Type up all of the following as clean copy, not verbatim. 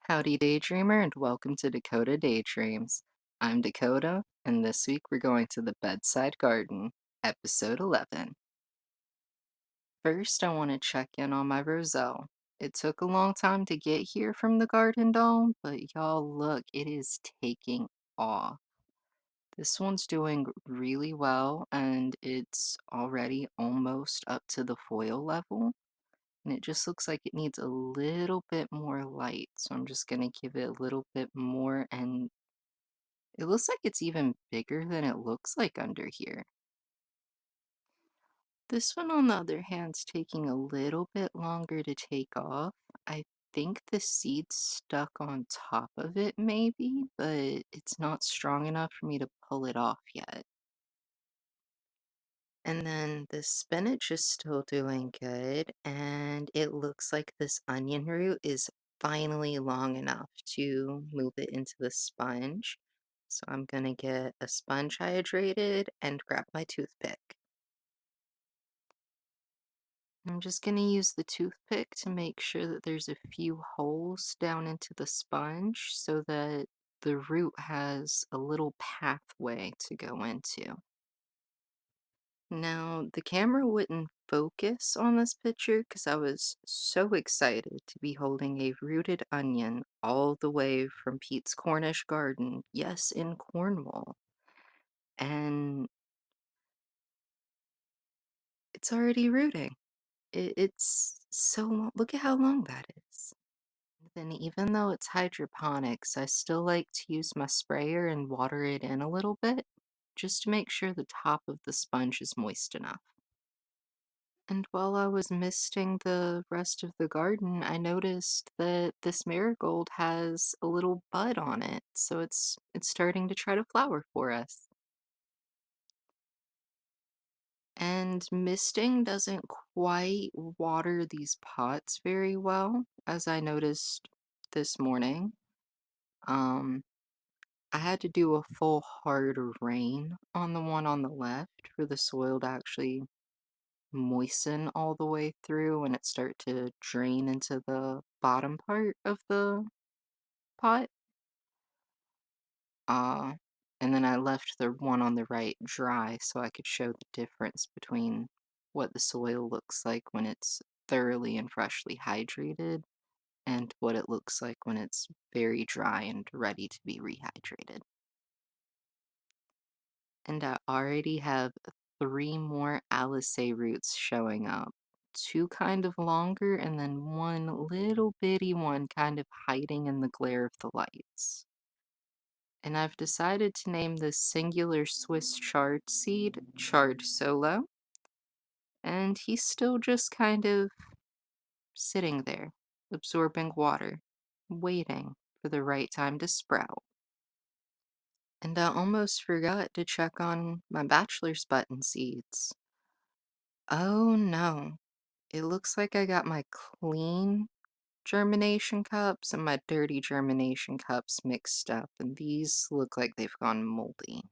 Howdy Daydreamer and welcome to Dakota Daydreams. I'm Dakota, and this week we're going to the Bedside Garden, episode 11. First, I want to check in on my Roselle. It took a long time to get here from the garden, Dahl, but y'all look, it is taking off. This one's doing really well, and it's already almost up to the foil level. And it just looks like it needs a little bit more light. So I'm just going to give it a little bit more, and it looks like it's even bigger than it looks like under here. This one, on the other hand, is taking a little bit longer to take off. I think the seed's stuck on top of it, maybe, but it's not strong enough for me to pull it off yet. And then the spinach is still doing good, and it looks like this onion root is finally long enough to move it into the sponge. So I'm gonna get a sponge hydrated and grab my toothpick. I'm just gonna use the toothpick to make sure that there's a few holes down into the sponge so that the root has a little pathway to go into. Now, the camera wouldn't focus on this picture because I was so excited to be holding a rooted onion all the way from Pete's Cornish garden, yes, in Cornwall. And it's already rooting. It's so long. Look at how long that is. Then, even though it's hydroponics, I still like to use my sprayer and water it in a little bit just to make sure the top of the sponge is moist enough. And while I was misting the rest of the garden, I noticed that this marigold has a little bud on it, so it's starting to try to flower for us. And misting doesn't quite water these pots very well, as I noticed this morning. Um, I had to do a full hard rain on the one on the left for the soil to actually moisten all the way through and it start to drain into the bottom part of the pot. Uh, and then I left the one on the right dry so I could show the difference between what the soil looks like when it's thoroughly and freshly hydrated and what it looks like when it's very dry and ready to be rehydrated. And I already have three more Ailsae roots showing up. Two kind of longer, and then one little bitty one kind of hiding in the glare of the lights. And I've decided to name this singular Swiss chard seed Chard Solo, and he's still just kind of sitting there, absorbing water, waiting for the right time to sprout. And I almost forgot to check on my bachelor's button seeds. Oh no, it looks like I got my clean germination cups and my dirty germination cups mixed up, and these look like they've gone moldy.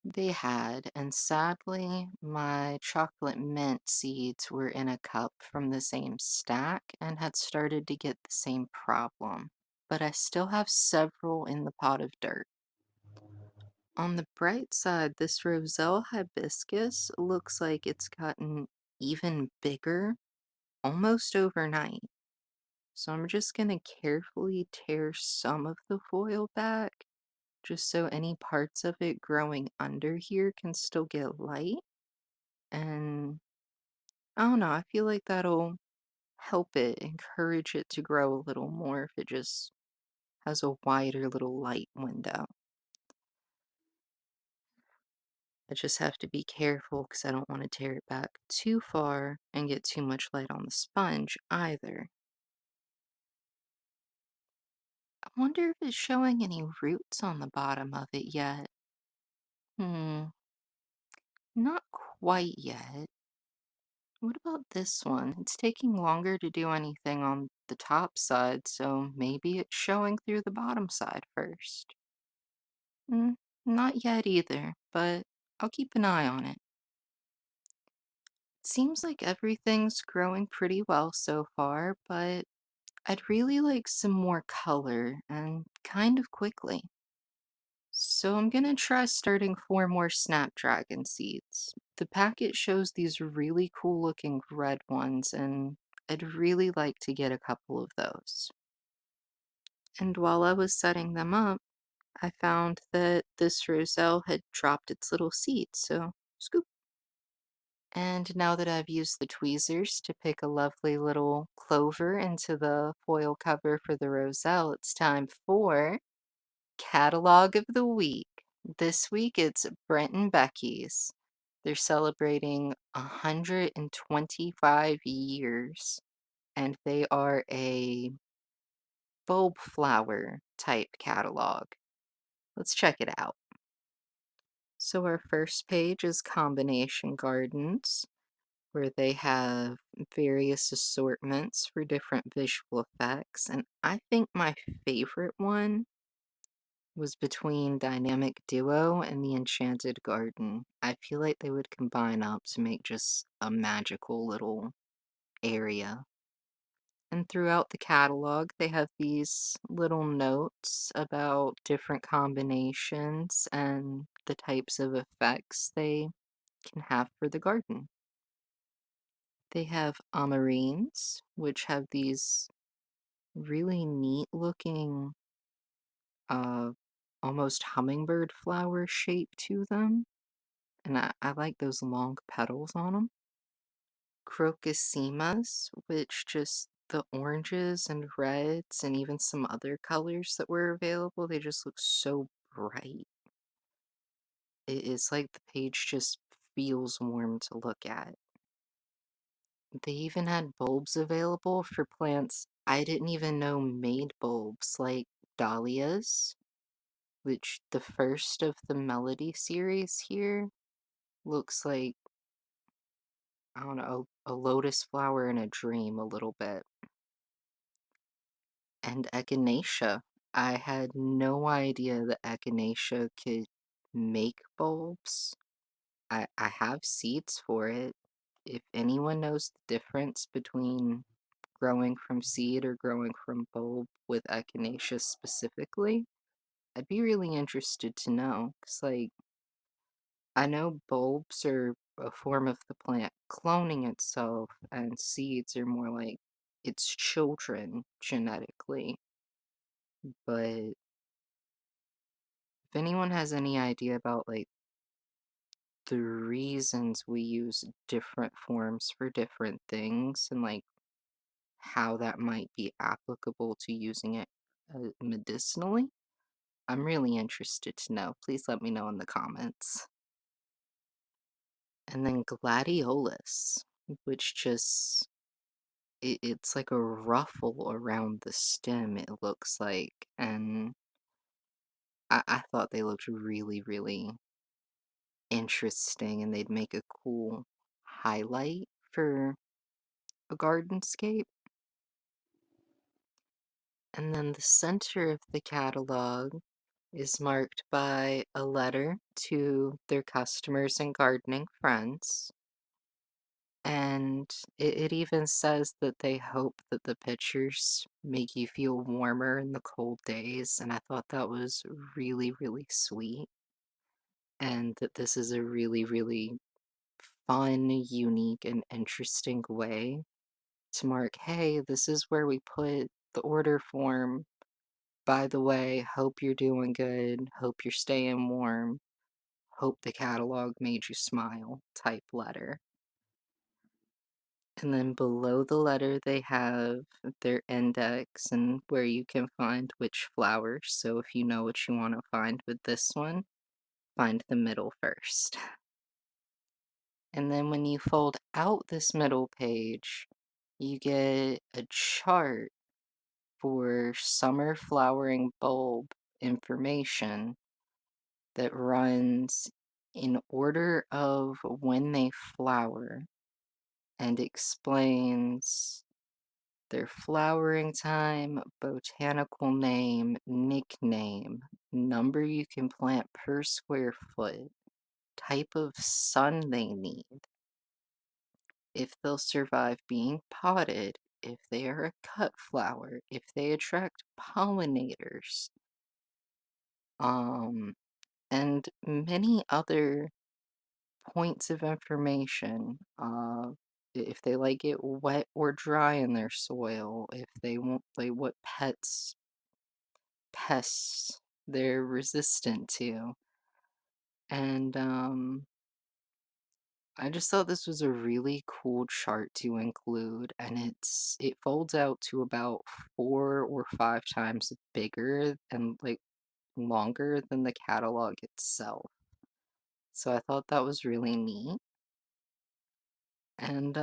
They had, and sadly, my chocolate mint seeds were in a cup from the same stack and had started to get the same problem. But I still have several in the pot of dirt. On the bright side, this Roselle hibiscus looks like it's gotten even bigger almost overnight. So I'm just going to carefully tear some of the foil back just so any parts of it growing under here can still get light. And I don't know, I feel like that'll help it, encourage it to grow a little more if it just has a wider little light window. I just have to be careful because I don't want to tear it back too far and get too much light on the sponge either. I wonder if it's showing any roots on the bottom of it yet. Hmm, not quite yet. What about this one? It's taking longer to do anything on the top side, so maybe it's showing through the bottom side first. Hmm, not yet either, but I'll keep an eye on it. Seems like everything's growing pretty well so far, but I'd really like some more color and kind of quickly. So I'm gonna try starting 4 more snapdragon seeds. The packet shows these really cool looking red ones, and I'd really like to get a couple of those. And while I was setting them up, I found that this Roselle had dropped its little seeds, so scoop. And now that I've used the tweezers to pick a lovely little clover into the foil cover for the Roselle, it's time for Catalog of the Week. This week it's Brent and Becky's. They're celebrating 125 years, and they are a bulb flower type catalog. Let's check it out. So our first page is Combination Gardens, where they have various assortments for different visual effects. And I think my favorite one was between Dynamic Duo and the Enchanted Garden. I feel like they would combine up to make just a magical little area. And throughout the catalog, they have these little notes about different combinations and the types of effects they can have for the garden. They have amarines, which have these really neat looking, uh, almost hummingbird flower shape to them. And I like those long petals on them. Crocusimas, which just the oranges and reds and even some other colors that were available, they just look so bright. It is like the page just feels warm to look at. They even had bulbs available for plants I didn't even know made bulbs, like dahlias, which the first of the Melody series here looks like, I don't know, a lotus flower in a dream a little bit. And echinacea. I had no idea that echinacea could make bulbs. I have seeds for it. If anyone knows the difference between growing from seed or growing from bulb with echinacea specifically, I'd be really interested to know. Because, like, I know bulbs are a form of the plant cloning itself, and seeds are more like its children genetically. But if anyone has any idea about, like, the reasons we use different forms for different things and, like, how that might be applicable to using it medicinally, I'm really interested to know. Please let me know in the comments. And then gladiolus, which just it's like a ruffle around the stem, it looks like. And I thought they looked really, really interesting and they'd make a cool highlight for a gardenscape. And then the center of the catalog is marked by a letter to their customers and gardening friends. And it even says that they hope that the pictures make you feel warmer in the cold days. And I thought that was really, really sweet. And that this is a really, really fun, unique, and interesting way to mark, hey, this is where we put the order form. By the way, hope you're doing good. Hope you're staying warm. Hope the catalog made you smile type letter. And then below the letter, they have their index and where you can find which flowers. So if you know what you want to find with this one, find the middle first. And then when you fold out this middle page, you get a chart for summer flowering bulb information that runs in order of when they flower and explains their flowering time, botanical name, nickname, number you can plant per square foot, type of sun they need, if they'll survive being potted, if they are a cut flower, if they attract pollinators, um, and many other points of information. If they like it wet or dry in their soil, if they want, like what pests they're resistant to. And I just thought this was a really cool chart to include, and it folds out to about 4 or 5 times bigger and like longer than the catalog itself. So I thought that was really neat. And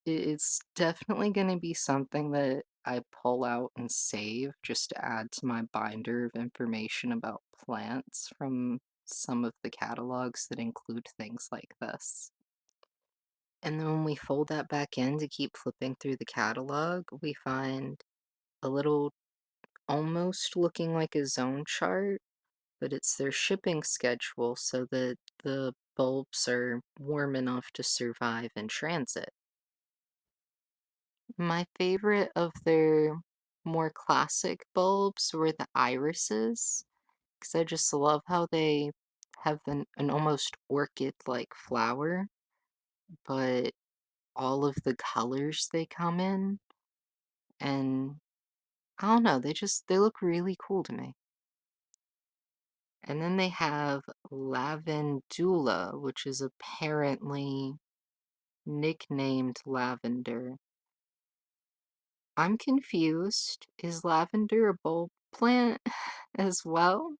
it's definitely going to be something that I pull out and save just to add to my binder of information about plants from some of the catalogs that include things like this. And then when we fold that back in to keep flipping through the catalog, we find a little almost looking like a zone chart, but it's their shipping schedule so that the bulbs are warm enough to survive in transit. My favorite of their more classic bulbs were the irises, because I just love how they have an almost orchid-like flower, but all of the colors they come in, and I don't know, they look really cool to me. And then they have lavandula, which is apparently nicknamed lavender. I'm confused. Is lavender a bulb plant as well?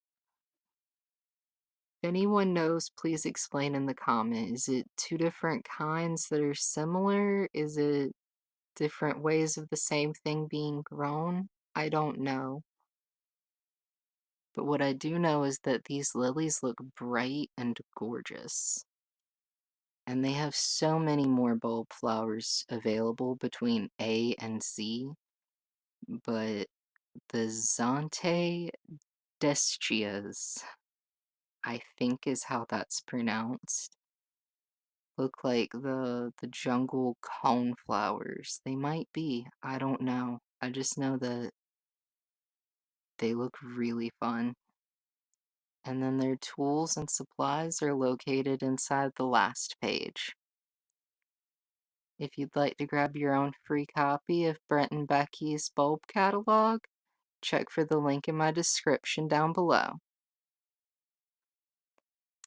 If anyone knows, please explain in the comment. Is it two different kinds that are similar? Is it different ways of the same thing being grown? I don't know. But what I do know is that these lilies look bright and gorgeous. And they have so many more bulb flowers available between A and Z, but the Zante Deschias, I think is how that's pronounced, look like the jungle cone flowers. They might be, I don't know. I just know that they look really fun. And then their tools and supplies are located inside the last page. If you'd like to grab your own free copy of Brent and Becky's bulb catalog, check for the link in my description down below.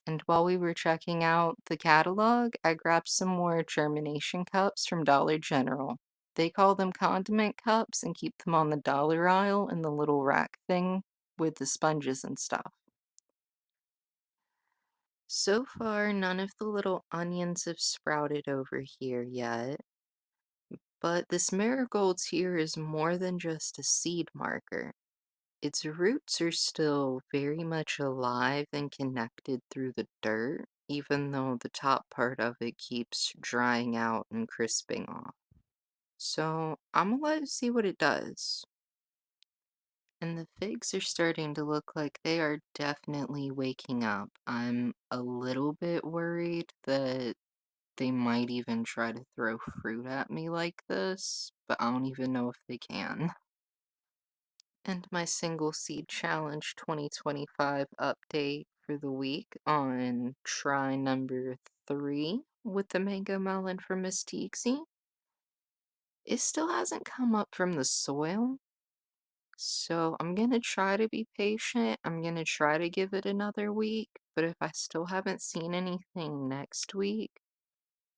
And while we were checking out the catalog, I grabbed some more germination cups from Dollar General. They call them condiment cups and keep them on the dollar aisle in the little rack thing with the sponges and stuff. So far, none of the little onions have sprouted over here yet, but this marigold's here is more than just a seed marker. Its roots are still very much alive and connected through the dirt, even though the top part of it keeps drying out and crisping off. So I'm gonna let it see what it does. And the figs are starting to look like they are definitely waking up. I'm a little bit worried that they might even try to throw fruit at me like this, but I don't even know if they can. And my single seed challenge 2025 update for the week on try number 3 with the mango melon from Miss Tiegsy. It still hasn't come up from the soil, so I'm gonna try to be patient. I'm gonna try to give it another week, but if I still haven't seen anything next week,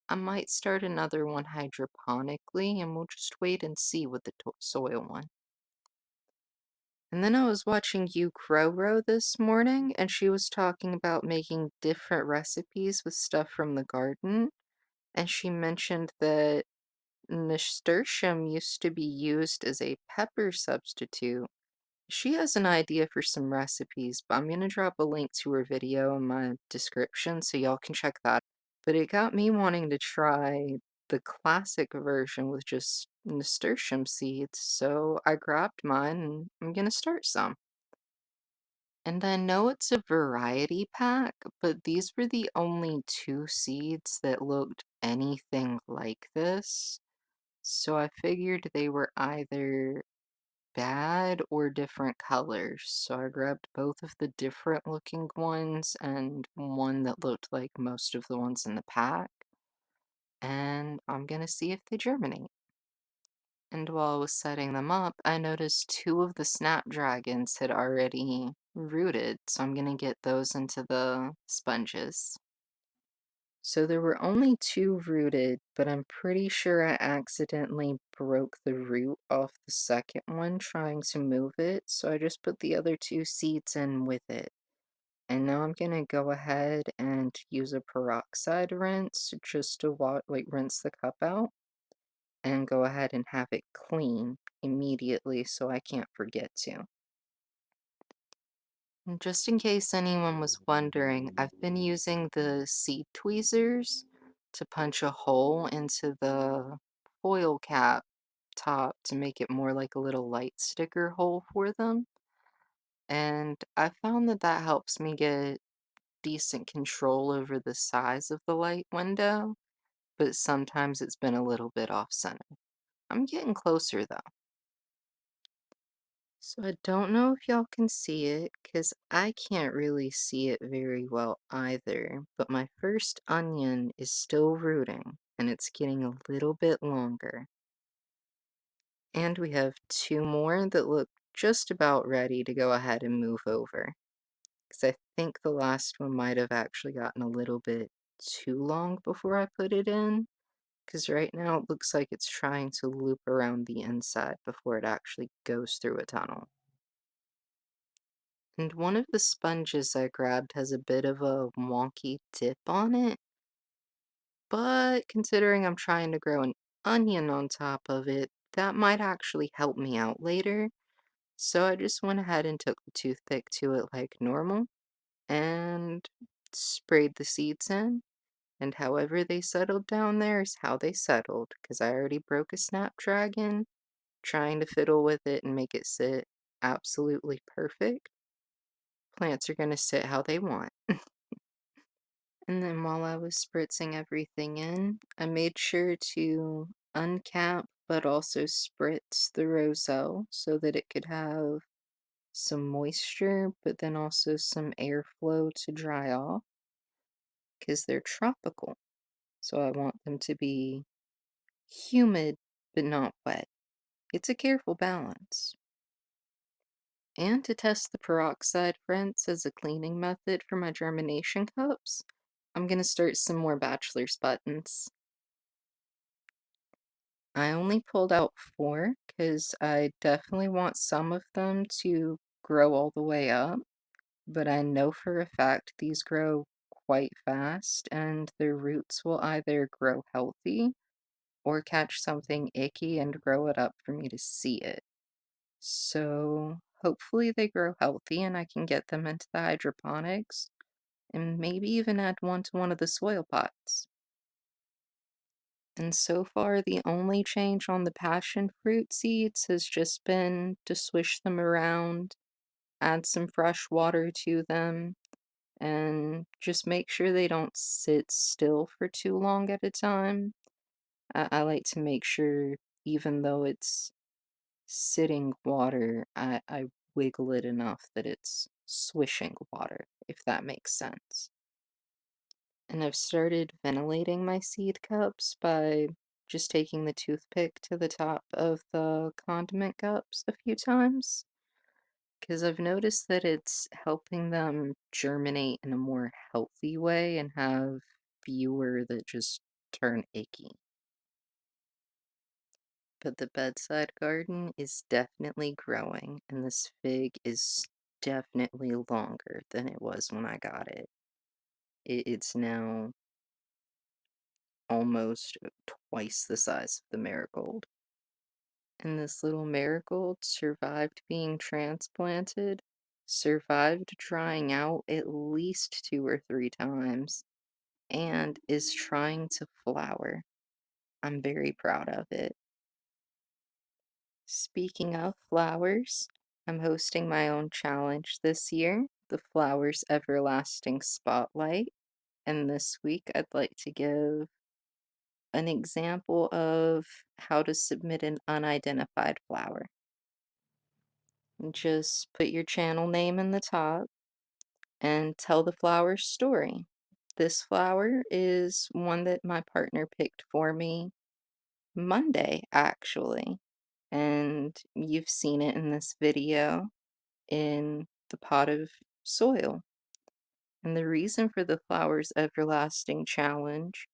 I might start another one hydroponically and we'll just wait and see with the soil one. And then I was watching You Crowrow this morning, and she was talking about making different recipes with stuff from the garden. And she mentioned that nasturtium used to be used as a pepper substitute. She has an idea for some recipes, but I'm going to drop a link to her video in my description so y'all can check that. But it got me wanting to try the classic version with just nasturtium seeds, so I grabbed mine and I'm going to start some. And I know it's a variety pack, but these were the only 2 seeds that looked anything like this. So I figured they were either bad or different colors. So I grabbed both of the different looking ones and one that looked like most of the ones in the pack. And I'm gonna see if they germinate. And while I was setting them up, I noticed two of the snapdragons had already rooted, so I'm gonna get those into the sponges. So there were only two rooted, but I'm pretty sure I accidentally broke the root off the second one trying to move it, so I just put the other two seeds in with it. And now I'm gonna go ahead and use a peroxide rinse just to rinse the cup out and go ahead and have it clean immediately so I can't forget to. And just in case anyone was wondering, I've been using the seed tweezers to punch a hole into the foil cap top to make it more like a little light sticker hole for them. And I found that that helps me get decent control over the size of the light window, but sometimes it's been a little bit off center. I'm getting closer though. So I don't know if y'all can see it, because I can't really see it very well either, but my first onion is still rooting, and it's getting a little bit longer. And we have two more that look just about ready to go ahead and move over, because I think the last one might have actually gotten a little bit too long before I put it in, because right now it looks like it's trying to loop around the inside before it actually goes through a tunnel. And one of the sponges I grabbed has a bit of a wonky tip on it, but considering I'm trying to grow an onion on top of it, that might actually help me out later. So I just went ahead and took the toothpick to it like normal and sprayed the seeds in. And however they settled down there is how they settled, because I already broke a snapdragon trying to fiddle with it and make it sit absolutely perfect. Plants are going to sit how they want. And then while I was spritzing everything in, I made sure to uncap but also spritz the Roselle so that it could have some moisture, but then also some airflow to dry off because they're tropical. So I want them to be humid but not wet. It's a careful balance. And to test the peroxide rinse as a cleaning method for my germination cups, I'm going to start some more bachelor's buttons. I only pulled out four because I definitely want some of them to grow all the way up, but I know for a fact these grow quite fast and their roots will either grow healthy or catch something icky and grow it up for me to see it. So hopefully they grow healthy and I can get them into the hydroponics and maybe even add one to one of the soil pots. And so far, the only change on the passion fruit seeds has just been to swish them around, add some fresh water to them, and just make sure they don't sit still for too long at a time. I like to make sure, even though it's sitting water, I wiggle it enough that it's swishing water, if that makes sense. And I've started ventilating my seed cups by just taking the toothpick to the top of the condiment cups a few times, because I've noticed that it's helping them germinate in a more healthy way and have fewer that just turn icky. But the bedside garden is definitely growing, and this fig is definitely longer than it was when I got it. It's now almost twice the size of the marigold. And this little marigold survived being transplanted, survived drying out at least two or three times, and is trying to flower. I'm very proud of it. Speaking of flowers, I'm hosting my own challenge this year, the Flowers Everlasting Spotlight, and this week I'd like to give an example of how to submit an unidentified flower. Just put your channel name in the top and tell the flower's story. This flower is one that my partner picked for me Monday, actually. And you've seen it in this video in the pot of soil. And the reason for the flower's everlasting challenge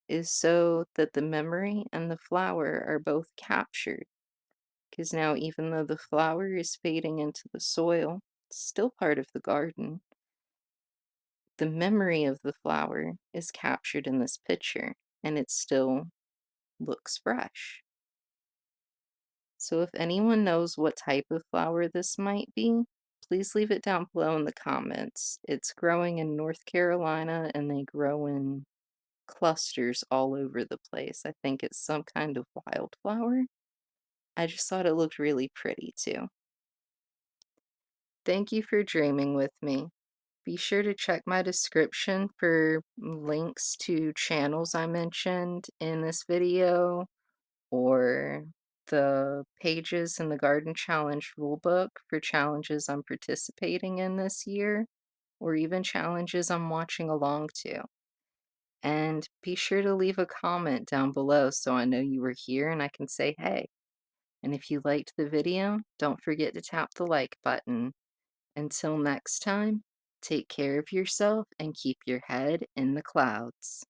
is so that the memory and the flower are both captured. Because now, even though the flower is fading into the soil, it's still part of the garden. The memory of the flower is captured in this picture, and it still looks fresh. So if anyone knows what type of flower this might be, please leave it down below in the comments. It's growing in North Carolina, and they grow in clusters all over the place. I think it's some kind of wildflower. I just thought it looked really pretty too. Thank you for dreaming with me. Be sure to check my description for links to channels I mentioned in this video or the pages in the Garden Challenge rulebook for challenges I'm participating in this year, or even challenges I'm watching along to. And be sure to leave a comment down below so I know you were here and I can say hey. And if you liked the video, don't forget to tap the like button. Until next time, take care of yourself and keep your head in the clouds.